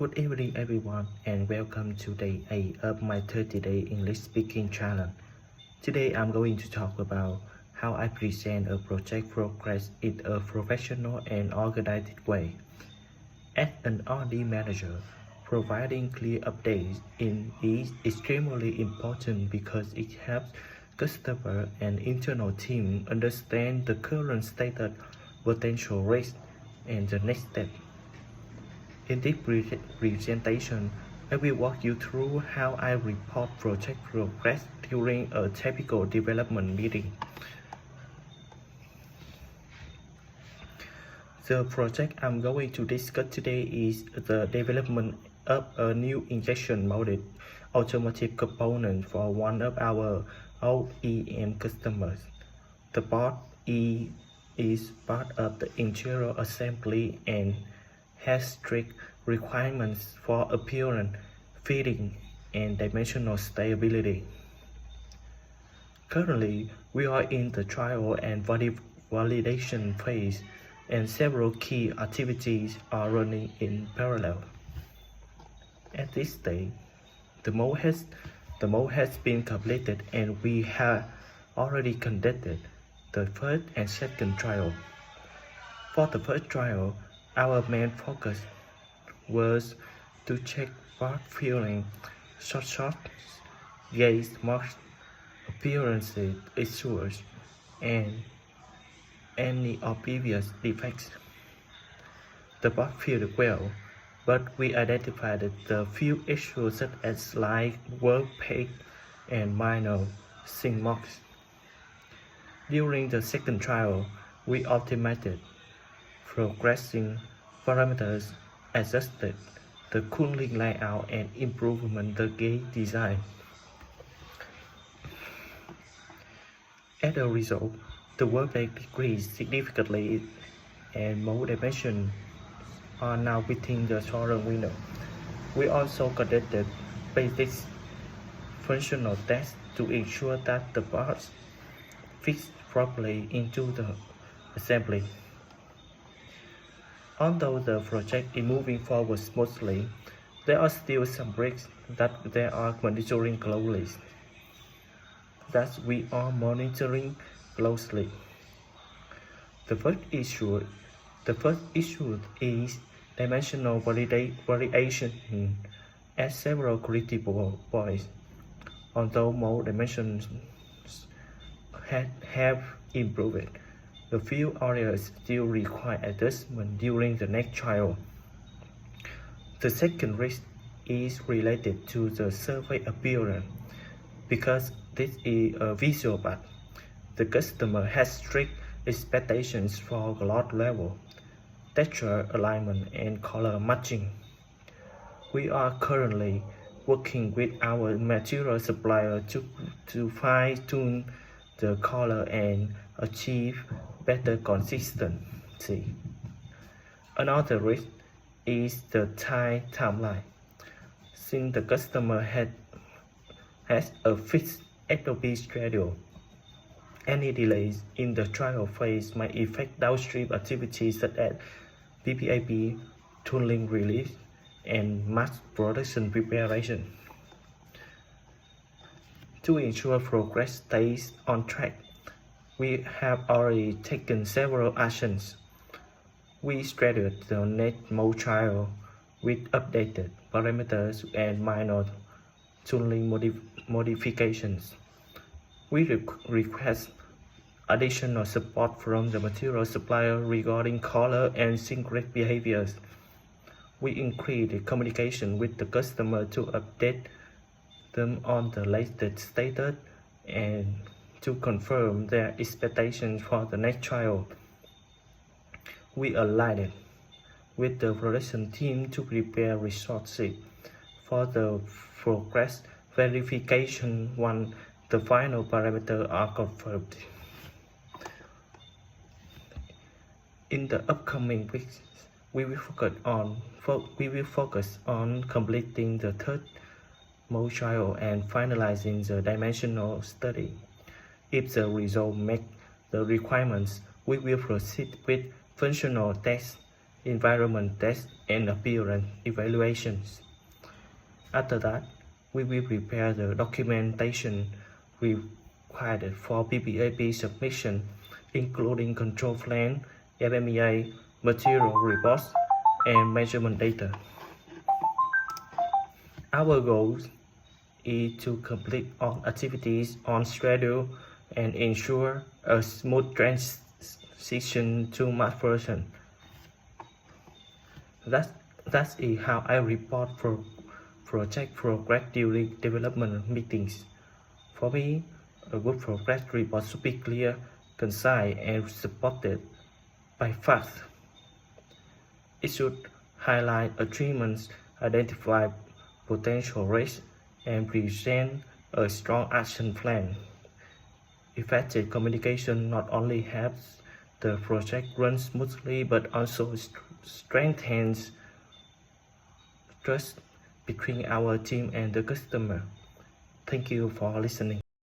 Good evening everyone and welcome to day 8 of my 30-day English speaking challenge. Today I'm going to talk about how I present a project progress in a professional and organized way. As an R&D manager, providing clear updates is extremely important because it helps customer and internal team understand the current status, potential risks, and the next step. In this presentation, I will walk you through how I report project progress during a typical development meeting. The project I'm going to discuss today is the development of a new injection molded automotive component for one of our OEM customers. The part is part of the interior assembly and has strict requirements for appearance, fitting, and dimensional stability. Currently, we are in the trial and validation phase, and several key activities are running in parallel. At this stage, the mold has been completed, and we have already conducted the first and second trial. For the first trial, our main focus was to check part filling, short gauge marks, appearance issues, and any obvious defects. The part filled well, but we identified the few issues such as slight work peg and minor sink marks. During the second trial, we optimized progressing parameters, adjusted the cooling layout, and improved the gauge design. As a result, the workload decreased significantly and mold dimensions are now within the tolerance window. We also conducted basic functional tests to ensure that the parts fit properly into the assembly. Although the project is moving forward smoothly, there are still some risks that they are monitoring closely. The first issue is dimensional variation at several critical points. Although mold dimensions have improved, a few areas still require adjustment during the next trial. The second risk is related to the surface appearance. Because this is a visual part, the customer has strict expectations for gloss level, texture alignment, and color matching. We are currently working with our material supplier to fine-tune the color and achieve better consistency. Another risk is the timeline. Since the customer has a fixed SOP schedule, any delays in the trial phase might affect downstream activities such as PPAP, tooling release, and mass production preparation. To ensure progress stays on track, we have already taken several actions. We scheduled the next mold trial with updated parameters and minor tooling modifications. We request additional support from the material supplier regarding color and sync behaviors. We increase the communication with the customer to update them on the latest status and to confirm their expectations for the next trial. We aligned with the production team to prepare resources for the progress verification once the final parameters are confirmed. In the upcoming weeks, we will focus on completing the third mold trial and finalizing the dimensional study. If the results meet the requirements, we will proceed with functional tests environment tests, and appearance evaluations. After that, we will prepare the documentation required for PPAP submission, including control plan, FMEA, material reports, and measurement data. Our goal is to complete all activities on schedule and ensure a smooth transition to mass production. That is how I report for project progress during development meetings. For me, a good progress report should be clear, concise, and supported by facts. It should highlight achievements, identify potential risks, and present a strong action plan. Effective communication not only helps the project run smoothly but also strengthens trust between our team and the customer. Thank you for listening.